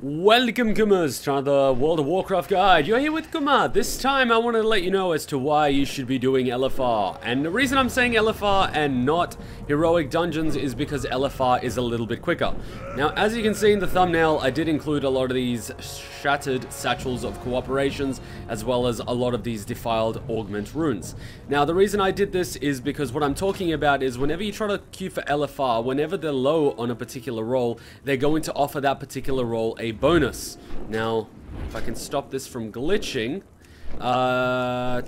Welcome, Kumas, to another World of Warcraft guide. You're here with Kuma. This time I want to let you know as to why you should be doing LFR. And the reason I'm saying LFR and not heroic dungeons is because LFR is a little bit quicker. Now, as you can see in the thumbnail, I did include a lot of these shattered Satchels of Cooperations, as well as a lot of these Defiled Augment Runes. Now, the reason I did this is because what I'm talking about is whenever you try to queue for LFR, whenever they're low on a particular role, they're going to offer that particular role a bonus. Now, if I can stop this from glitching, well,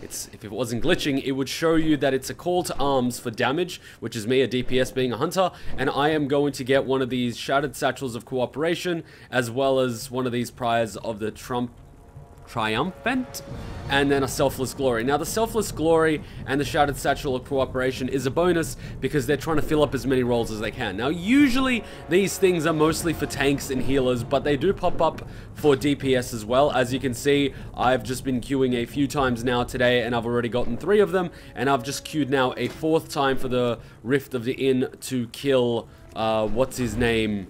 if it wasn't glitching, it would show you that it's a call to arms for damage, which is me, a DPS being a hunter, and I am going to get one of these Shattered Satchels of Cooperation, as well as one of these priors of the Triumphant, and then a Selfless Glory. Now, the Selfless Glory and the Shattered Satchel of Cooperation is a bonus because they're trying to fill up as many rolls as they can. Now, usually these things are mostly for tanks and healers, but they do pop up for DPS as well. As you can see, I've just been queuing a few times now today, and I've already gotten 3 of them, and I've just queued now a 4th time for the Rift of the Inn to kill, what's his name?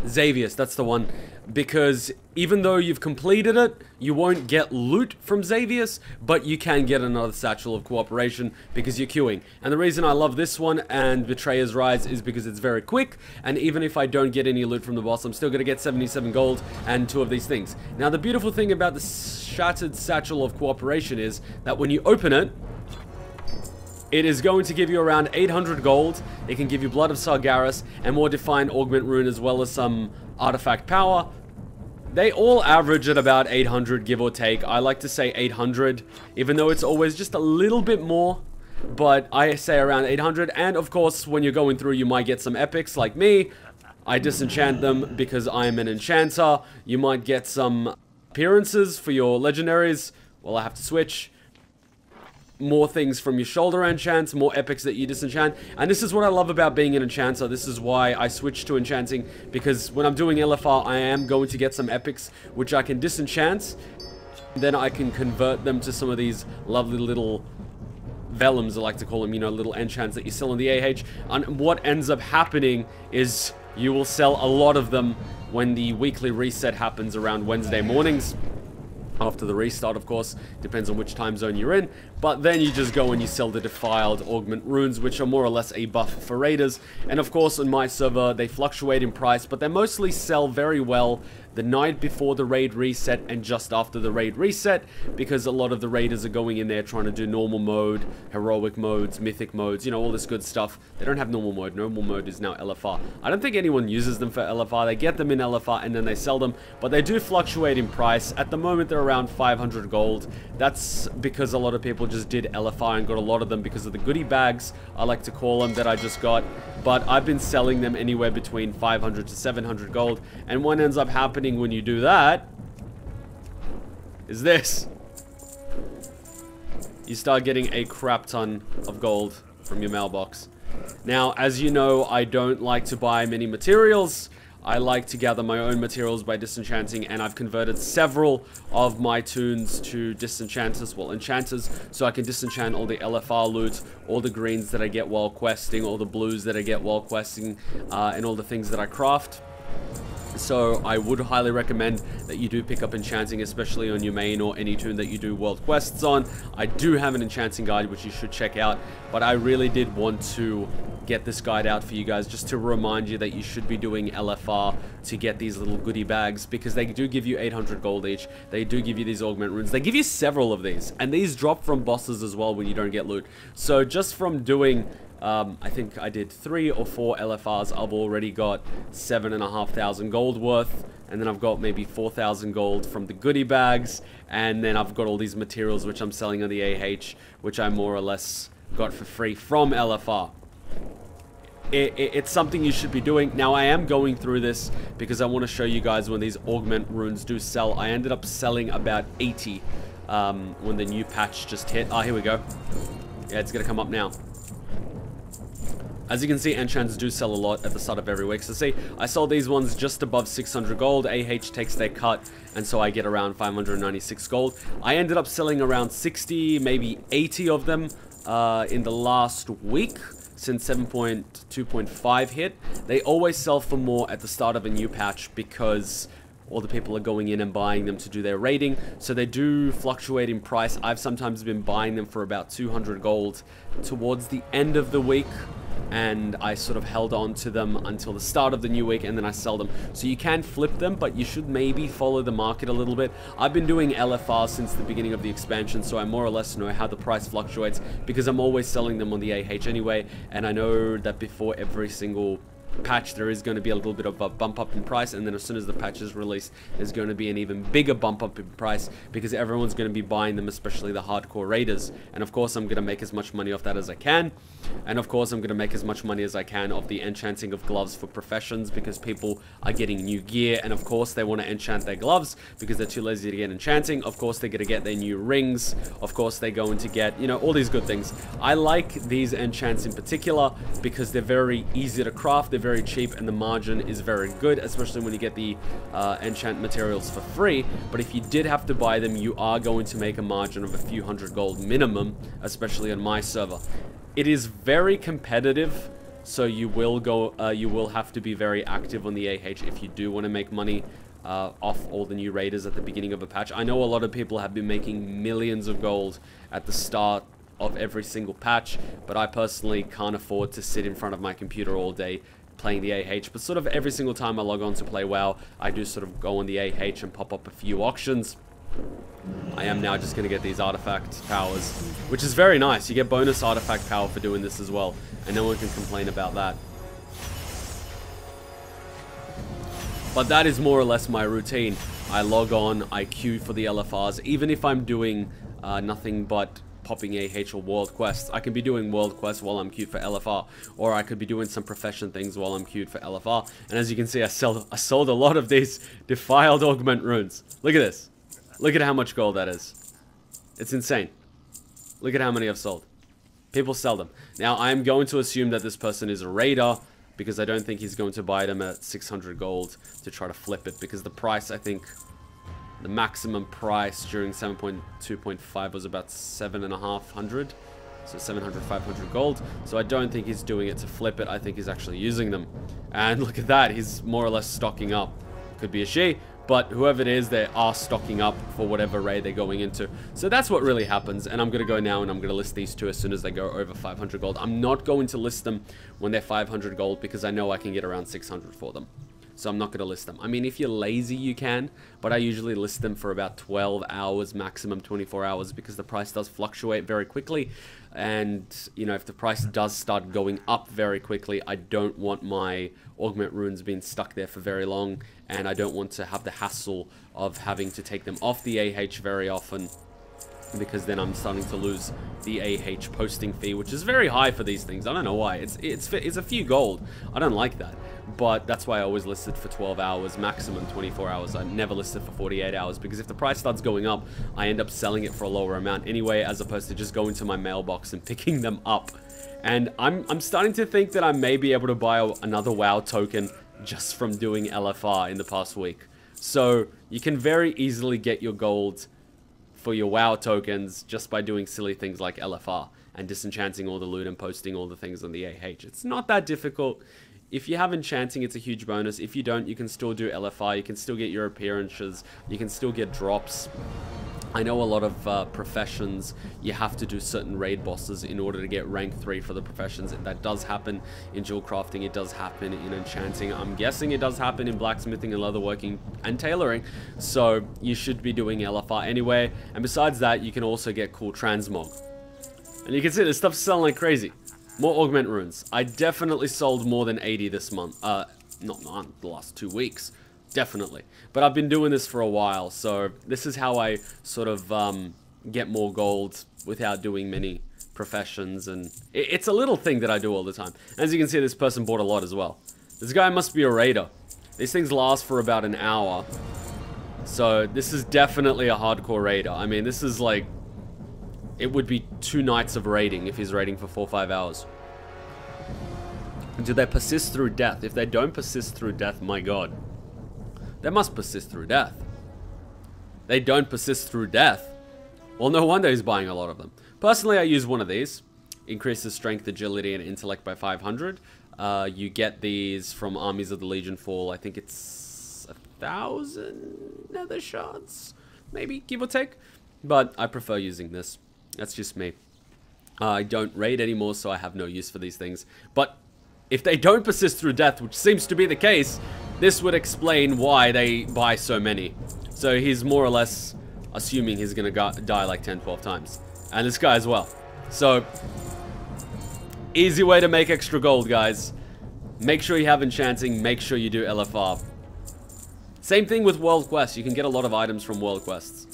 Xavius, that's the one. Because even though you've completed it, you won't get loot from Xavius, but you can get another Satchel of Cooperation because you're queuing. And the reason I love this one and Betrayer's Rise is because it's very quick, and even if I don't get any loot from the boss, I'm still going to get 77 gold and 2 of these things. Now, the beautiful thing about the Shattered Satchel of Cooperation is that when you open it, it is going to give you around 800 gold. It can give you Blood of Sargeras and more Defiled Augment Rune, as well as some artifact power. They all average at about 800, give or take. I like to say 800, even though it's always just a little bit more. But I say around 800. And of course, when you're going through, you might get some epics like me. I disenchant them because I'm an enchanter. You might get some appearances for your legendaries. Well, I have to switch. More things from your shoulder enchants, more epics that you disenchant. And this is what I love about being an enchanter. This is why I switched to enchanting, because when I'm doing LFR, I am going to get some epics which I can disenchant. Then I can convert them to some of these lovely little vellums, I like to call them, you know, little enchants that you sell in the AH. And what ends up happening is you will sell a lot of them when the weekly reset happens around Wednesday mornings. After the restart, of course, depends on which time zone you're in, but then you just go and you sell the Defiled Augment Runes, which are more or less a buff for raiders. And of course, on my server, they fluctuate in price, but they mostly sell very well the night before the raid reset and just after the raid reset, because a lot of the raiders are going in there trying to do normal mode, heroic modes, mythic modes, you know, all this good stuff. They don't have normal mode. Normal mode is now LFR. I don't think anyone uses them for LFR. They get them in LFR and then they sell them, but they do fluctuate in price. At the moment, they're around 500 gold. That's because a lot of people just did LFR and got a lot of them because of the goodie bags, I like to call them, that I just got. But I've been selling them anywhere between 500 to 700 gold, and what ends up happening when you do that is this. You start getting a crap ton of gold from your mailbox. Now, as you know, I don't like to buy many materials. I like to gather my own materials by disenchanting, and I've converted several of my toons to disenchanters, well, enchanters, so I can disenchant all the LFR loot, all the greens that I get while questing, all the blues that I get while questing, and all the things that I craft. So I would highly recommend that you do pick up enchanting, especially on your main or any toon that you do world quests on. I do have an enchanting guide which you should check out, but I really did want to get this guide out for you guys just to remind you that you should be doing LFR to get these little goodie bags, because they do give you 800 gold each. They do give you these augment runes. They give you several of these, and these drop from bosses as well when you don't get loot. So just from doing I think I did 3 or 4 LFRs, I've already got 7,500 gold worth, and then I've got maybe 4,000 gold from the goodie bags, and then I've got all these materials which I'm selling on the AH, which I more or less got for free from LFR. It's something you should be doing. Now, I am going through this because I want to show you guys when these augment runes do sell. I ended up selling about 80 when the new patch just hit. Ah, here we go. Yeah, it's going to come up now. As you can see, enchants do sell a lot at the start of every week. So see, I sold these ones just above 600 gold. AH takes their cut, and so I get around 596 gold. I ended up selling around 60, maybe 80 of them in the last week. since 7.2.5 hit. They always sell for more at the start of a new patch because all the people are going in and buying them to do their raiding, so they do fluctuate in price. I've sometimes been buying them for about 200 gold towards the end of the week, and I sort of held on to them until the start of the new week, and then I sell them. So you can flip them, but you should maybe follow the market a little bit. I've been doing LFR since the beginning of the expansion, so I more or less know how the price fluctuates, because I'm always selling them on the AH anyway, and I know that before every single patch there is going to be a little bit of a bump up in price, and then as soon as the patch is released there's going to be an even bigger bump up in price, because everyone's going to be buying them, especially the hardcore raiders. And of course I'm going to make as much money off that as I can, and of course I'm going to make as much money as I can off the enchanting of gloves for professions, because people are getting new gear, and of course they want to enchant their gloves because they're too lazy to get enchanting. Of course they're going to get their new rings. Of course they're going to get, you know, all these good things. I like these enchants in particular because they're very easy to craft, they're very cheap, and the margin is very good, especially when you get the enchant materials for free. But if you did have to buy them, you are going to make a margin of a few hundred gold minimum, especially on my server. It is very competitive, so you will have to be very active on the AH if you do want to make money off all the new raiders at the beginning of a patch. I know a lot of people have been making millions of gold at the start of every single patch, but I personally can't afford to sit in front of my computer all day playing the AH. But sort of every single time I log on to play WoW, I do sort of go on the AH and pop up a few auctions. I am now just going to get these artifact powers, which is very nice. You get bonus artifact power for doing this as well, and no one can complain about that. But that is more or less my routine. I log on, I queue for the LFRs, even if I'm doing nothing but popping AH or world quests. I can be doing world quests while I'm queued for LFR, or I could be doing some profession things while I'm queued for LFR. And as you can see, I sold a lot of these Defiled Augment Runes. Look at this. Look at how much gold that is. It's insane. Look at how many I've sold. People sell them. Now, I am going to assume that this person is a raider, because I don't think he's going to buy them at 600 gold to try to flip it, because the price, I think, the maximum price during 7.2.5 was about 7,500. So 700, 500 gold. So I don't think he's doing it to flip it. I think he's actually using them. And look at that. He's more or less stocking up. Could be a she, but whoever it is, they are stocking up for whatever raid they're going into. So that's what really happens. And I'm going to go now and I'm going to list these two as soon as they go over 500 gold. I'm not going to list them when they're 500 gold because I know I can get around 600 for them. So I'm not going to list them. I mean, if you're lazy, you can, but I usually list them for about 12 hours, maximum 24 hours, because the price does fluctuate very quickly. And, you know, if the price does start going up very quickly, I don't want my augment runes being stuck there for very long, and I don't want to have the hassle of having to take them off the AH very often, because then I'm starting to lose the AH posting fee, which is very high for these things. I don't know why. It's a few gold. I don't like that. But that's why I always listed for 12 hours, maximum 24 hours. I never listed for 48 hours, because if the price starts going up, I end up selling it for a lower amount anyway, as opposed to just going to my mailbox and picking them up. And I'm starting to think that I may be able to buy another WoW token just from doing LFR in the past week. So you can very easily get your gold for your WoW tokens just by doing silly things like LFR and disenchanting all the loot and posting all the things on the AH. It's not that difficult. If you have enchanting, it's a huge bonus. If you don't, you can still do LFR. You can still get your appearances. You can still get drops. I know a lot of professions, you have to do certain raid bosses in order to get rank 3 for the professions. That does happen in jewel crafting. It does happen in enchanting. I'm guessing it does happen in blacksmithing and leatherworking and tailoring. So you should be doing LFR anyway. And besides that, you can also get cool transmog. And you can see this stuff's selling like crazy. More augment runes. I definitely sold more than 80 this month. Not the last 2 weeks. Definitely. But I've been doing this for a while, so this is how I sort of get more gold without doing many professions. And it's a little thing that I do all the time. As you can see, this person bought a lot as well. This guy must be a raider. These things last for about an hour. So this is definitely a hardcore raider. I mean, this is like... It would be 2 nights of raiding if he's raiding for 4 or 5 hours. Do they persist through death? If they don't persist through death, my god. They must persist through death. They don't persist through death. Well, no wonder he's buying a lot of them. Personally, I use one of these. increases strength, agility, and intellect by 500. You get these from Armies of the Legion Fall. I think it's 1,000 nether shards, maybe, give or take. But I prefer using this. That's just me. I don't raid anymore, so I have no use for these things. But if they don't persist through death, which seems to be the case, this would explain why they buy so many. So he's more or less assuming he's going to die like 10, 12 times. And this guy as well. So, easy way to make extra gold, guys. Make sure you have enchanting. Make sure you do LFR. Same thing with world quests. You can get a lot of items from world quests.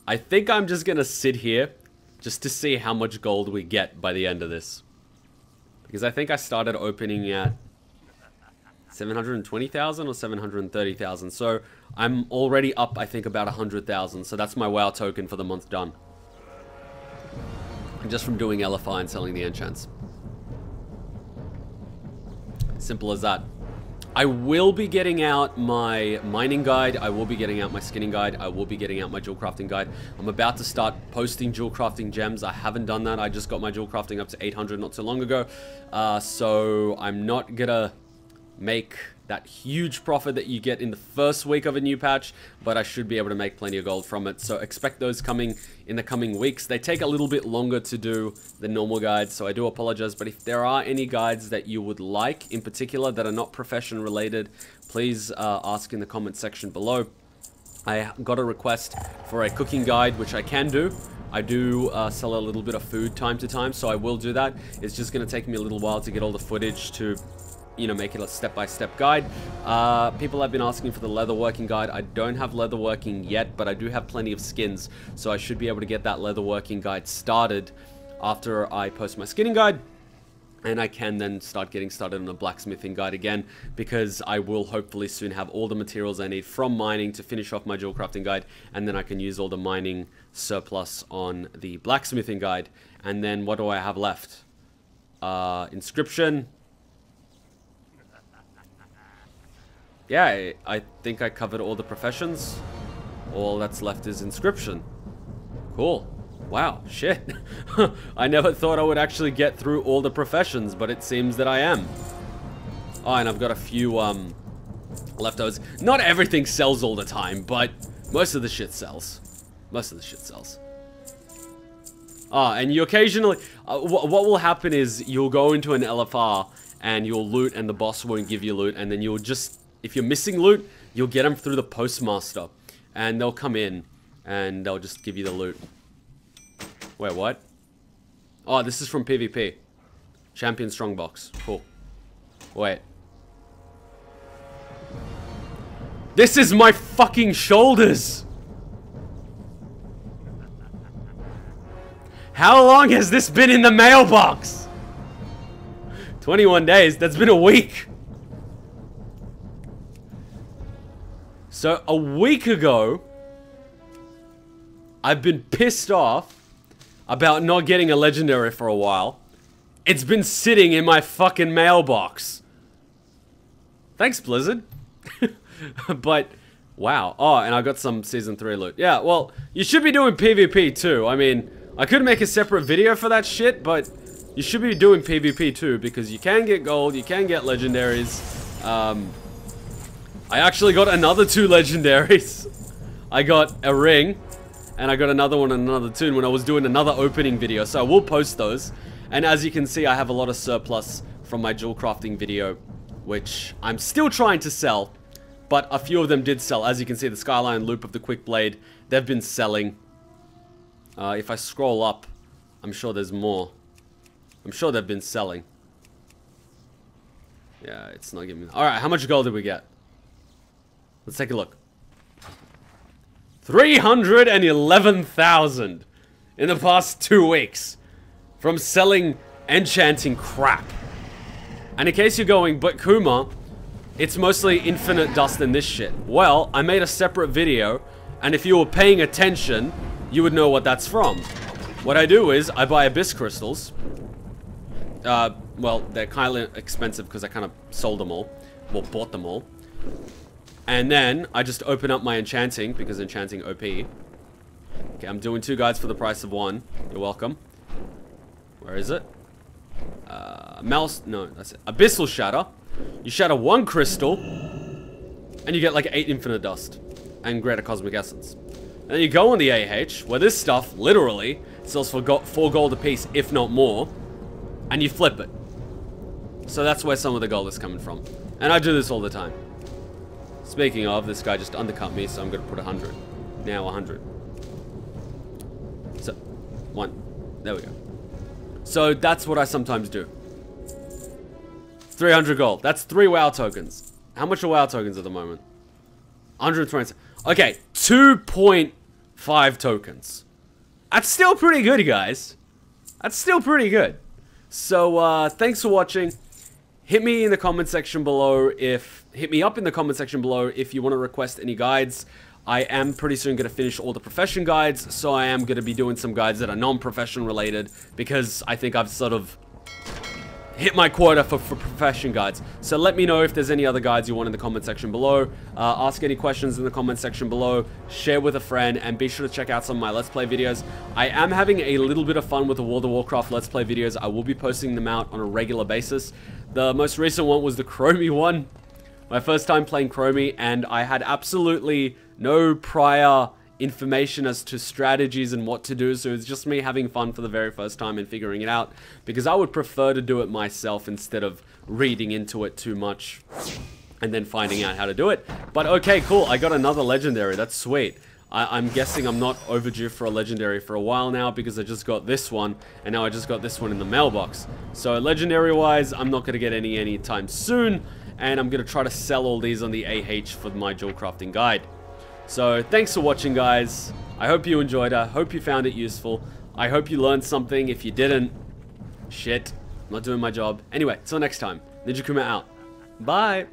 I think I'm just going to sit here just to see how much gold we get by the end of this. Because I think I started opening at 720,000 or 730,000. So I'm already up, I think, about 100,000. So that's my WoW token for the month done. Just from doing LFI and selling the enchants. Simple as that. I will be getting out my mining guide. I will be getting out my skinning guide. I will be getting out my jewel crafting guide. I'm about to start posting jewel crafting gems. I haven't done that. I just got my jewel crafting up to 800 not so long ago. So I'm not gonna make that huge profit that you get in the first week of a new patch, but I should be able to make plenty of gold from it. So expect those coming in the coming weeks. They take a little bit longer to do than normal guides, so I do apologize. But if there are any guides that you would like in particular that are not profession related, please ask in the comment section below. I got a request for a cooking guide, which I can do. I do sell a little bit of food time to time, so I will do that. It's just going to take me a little while to get all the footage to, you know, make it a step-by-step guide. People have been asking for the leatherworking guide. I don't have leatherworking yet, but I do have plenty of skins, so I should be able to get that leatherworking guide started after I post my skinning guide, and I can then start getting started on a blacksmithing guide again, because I will hopefully soon have all the materials I need from mining to finish off my jewel crafting guide, and then I can use all the mining surplus on the blacksmithing guide. And then what do I have left? Inscription. Yeah, I think I covered all the professions. All that's left is inscription. Cool. Wow, shit. I never thought I would actually get through all the professions, but it seems that I am. Oh, and I've got a few leftovers. Not everything sells all the time, but most of the shit sells. Most of the shit sells. And you occasionally... what will happen is you'll go into an LFR and you'll loot and the boss won't give you loot, and then you'll just... If you're missing loot, you'll get them through the postmaster, and they'll come in, and they'll just give you the loot. Wait, what? Oh, this is from PvP. Champion Strongbox. Cool. Wait. This is my fucking shoulders! How long has this been in the mailbox? 21 days. That's been a week. So, a week ago, I've been pissed off about not getting a legendary for a while. It's been sitting in my fucking mailbox. Thanks, Blizzard. But, wow. Oh, and I got some Season 3 loot. Yeah, well, you should be doing PvP too. I mean, I could make a separate video for that shit, but you should be doing PvP too, because you can get gold, you can get legendaries. I actually got another 2 legendaries. I got a ring, and I got another one and another tune when I was doing another opening video, so I will post those. And as you can see, I have a lot of surplus from my jewel crafting video, which I'm still trying to sell, but a few of them did sell. As you can see, the Skyline Loop of the Quick Blade, they've been selling. If I scroll up, I'm sure there's more. I'm sure they've been selling. Yeah, it's not giving me... Alright, how much gold did we get? Let's take a look. 311,000 in the past 2 weeks from selling enchanting crap. And in case you're going, but Kuma, it's mostly infinite dust in this shit. Well, I made a separate video, and if you were paying attention, you would know what that's from. What I do is, I buy abyss crystals. Well, they're kind of expensive because I kind of sold them all. Well, bought them all. And then, I just open up my enchanting, because enchanting OP. Okay, I'm doing 2 guides for the price of 1. You're welcome. Where is it? No, that's it. Abyssal Shatter. You shatter 1 crystal, and you get like 8 infinite dust and greater cosmic essence. And then you go on the AH, where this stuff literally sells for 4 gold a piece, if not more, and you flip it. So that's where some of the gold is coming from. And I do this all the time. Speaking of, this guy just undercut me, so I'm going to put 100. Now 100. So, 1. There we go. So that's what I sometimes do. 300 gold. That's 3 WoW tokens. How much are WoW tokens at the moment? 120. Okay, 2.5 tokens. That's still pretty good, guys. That's still pretty good. So, thanks for watching. Hit me in the comment section below hit me up in the comment section below if you want to request any guides. I am pretty soon going to finish all the profession guides, so I am going to be doing some guides that are non-profession related, because I think I've sort of hit my quota for profession guides. So let me know if there's any other guides you want in the comment section below. Ask any questions in the comment section below. Share with a friend, and be sure to check out some of my Let's Play videos. I am having a little bit of fun with the World of Warcraft Let's Play videos. I will be posting them out on a regular basis. The most recent one was the Chromie one. My first time playing Chromie, and I had absolutely no prior information as to strategies and what to do, so it's just me having fun for the very first time and figuring it out, because I would prefer to do it myself instead of reading into it too much and then finding out how to do it. But okay, cool, I got another legendary. That's sweet. I'm guessing I'm not overdue for a legendary for a while now, because I just got this one, and now I just got this one in the mailbox. So legendary wise, I'm not going to get any anytime soon, and I'm going to try to sell all these on the AH for my dual crafting guide. So thanks for watching, guys. I hope you enjoyed it. I hope you found it useful. I hope you learned something. If you didn't, shit, I'm not doing my job. Anyway, till next time, Ninja Kuma out. Bye.